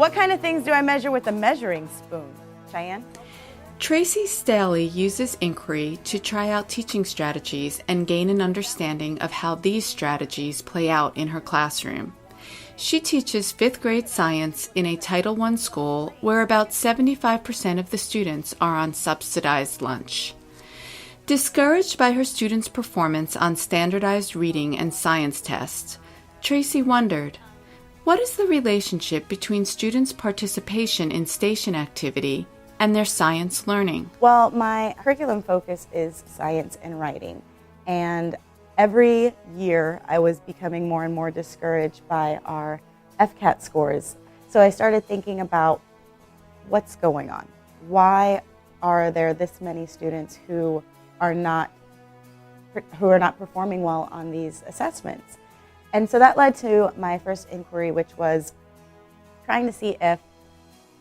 What kind of things do I measure with a measuring spoon? Cheyenne? Tracy Staley uses inquiry to try out teaching strategies and gain an understanding of how these strategies play out in her classroom. She teaches 5th grade science in a Title I school where about 75% of the students are on subsidized lunch. Discouraged by her students' performance on standardized reading and science tests, Tracy wondered, what is the relationship between students' participation in station activity and their science learning? Well, my curriculum focus is science and writing, and every year I was becoming more and more discouraged by our FCAT scores. So I started thinking about what's going on. Why are there this many students who are not performing well on these assessments? And so that led to my first inquiry, which was trying to see if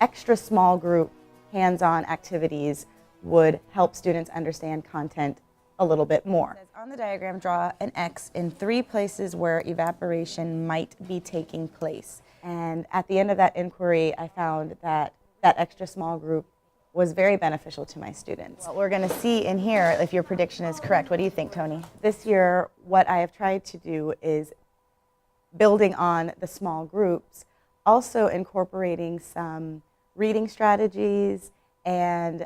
extra small group hands-on activities would help students understand content a little bit more. On the diagram, draw an X in 3 places where evaporation might be taking place. And at the end of that inquiry, I found that that extra small group was very beneficial to my students. What we're going to see in here, if your prediction is correct, what do you think, Tony? This year, what I have tried to do is building on the small groups, also incorporating some reading strategies and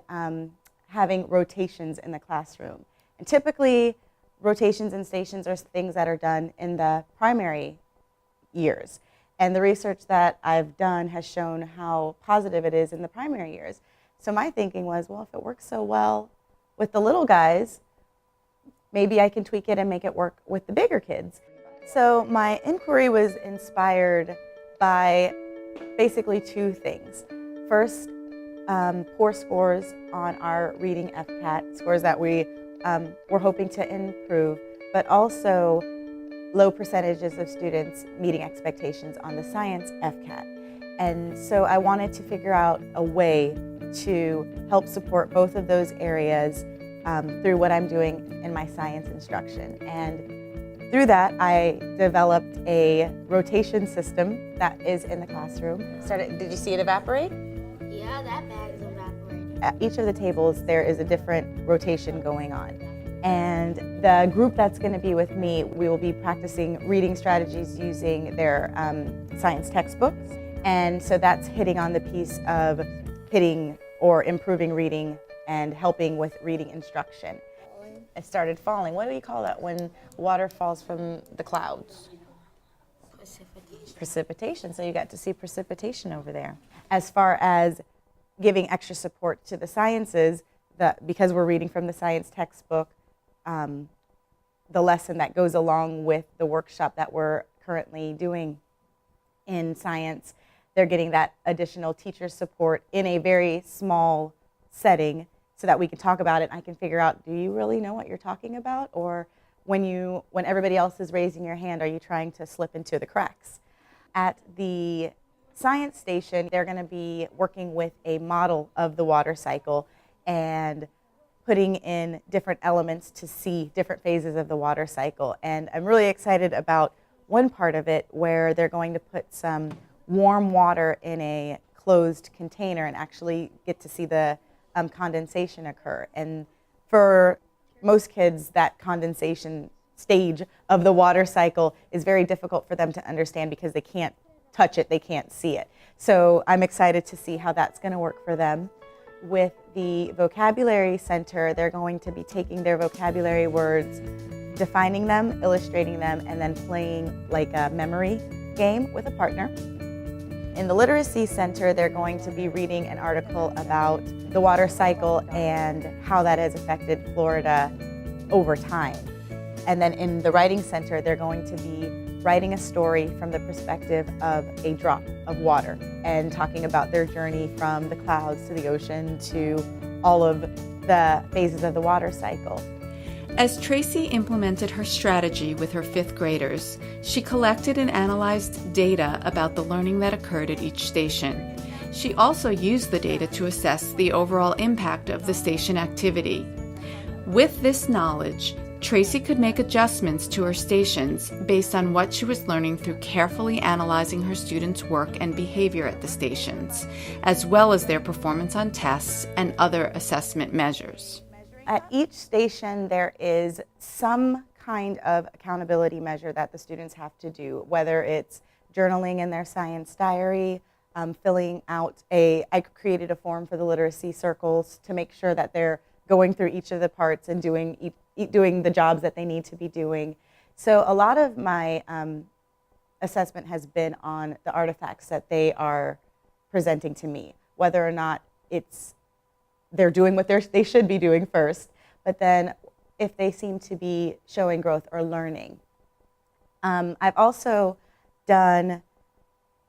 having rotations in the classroom. And typically, rotations and stations are things that are done in the primary years. And the research that I've done has shown how positive it is in the primary years. So my thinking was, well, if it works so well with the little guys, maybe I can tweak it and make it work with the bigger kids. So my inquiry was inspired by basically 2 things. First, poor scores on our reading FCAT, scores that we were hoping to improve, but also low percentages of students meeting expectations on the science FCAT. And so I wanted to figure out a way to help support both of those areas through what I'm doing in my science instruction. And through that, I developed a rotation system that is in the classroom. Did you see it evaporate? Yeah, that bag is evaporating. At each of the tables, there is a different rotation going on. And the group that's going to be with me, we will be practicing reading strategies using their science textbooks. And so that's hitting on the piece of hitting or improving reading and helping with reading instruction. It started falling. What do you call that when water falls from the clouds? Precipitation. Precipitation. So you got to see precipitation over there. As far as giving extra support to the sciences, because we're reading from the science textbook, the lesson that goes along with the workshop that we're currently doing in science, they're getting that additional teacher support in a very small setting so that we can talk about it and I can figure out, do you really know what you're talking about? Or when everybody else is raising your hand, are you trying to slip into the cracks? At the science station, they're going to be working with a model of the water cycle and putting in different elements to see different phases of the water cycle. And I'm really excited about one part of it where they're going to put some warm water in a closed container and actually get to see the condensation occur. And for most kids, that condensation stage of the water cycle is very difficult for them to understand because they can't touch it, they can't see it. So I'm excited to see how that's going to work for them. With the vocabulary center, they're going to be taking their vocabulary words, defining them, illustrating them, and then playing like a memory game with a partner. In the literacy center, they're going to be reading an article about the water cycle and how that has affected Florida over time. And then in the writing center, they're going to be writing a story from the perspective of a drop of water and talking about their journey from the clouds to the ocean to all of the phases of the water cycle. As Tracy implemented her strategy with her 5th graders, she collected and analyzed data about the learning that occurred at each station. She also used the data to assess the overall impact of the station activity. With this knowledge, Tracy could make adjustments to her stations based on what she was learning through carefully analyzing her students' work and behavior at the stations, as well as their performance on tests and other assessment measures. At each station, there is some kind of accountability measure that the students have to do, whether it's journaling in their science diary, filling out I created a form for the literacy circles to make sure that they're going through each of the parts and doing the jobs that they need to be doing. So a lot of my assessment has been on the artifacts that they are presenting to me, whether or not they're doing what they should be doing first, but then if they seem to be showing growth or learning. I've also done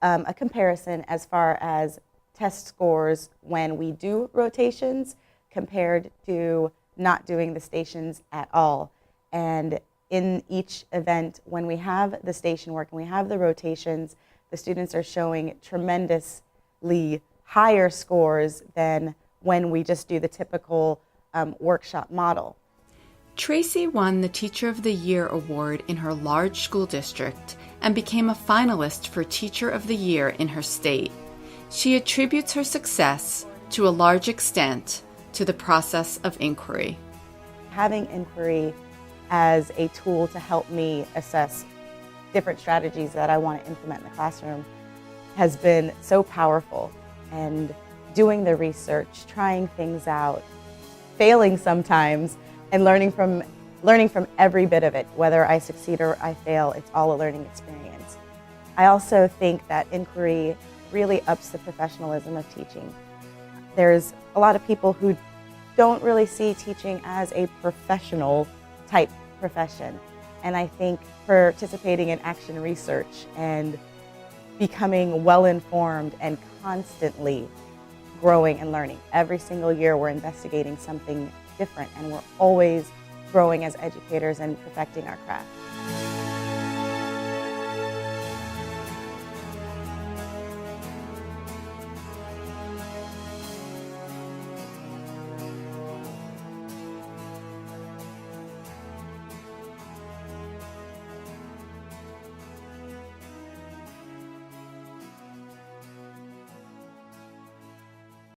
a comparison as far as test scores when we do rotations compared to not doing the stations at all. And in each event, when we have the station work and we have the rotations, the students are showing tremendously higher scores than when we just do the typical workshop model. Tracy won the Teacher of the Year award in her large school district and became a finalist for Teacher of the Year in her state. She attributes her success, to a large extent, to the process of inquiry. Having inquiry as a tool to help me assess different strategies that I want to implement in the classroom has been so powerful. And doing the research, trying things out, failing sometimes, and learning from every bit of it, whether I succeed or I fail, it's all a learning experience. I also think that inquiry really ups the professionalism of teaching. There's a lot of people who don't really see teaching as a professional type profession. And I think participating in action research and becoming well-informed and constantly growing and learning. Every single year we're investigating something different and we're always growing as educators and perfecting our craft.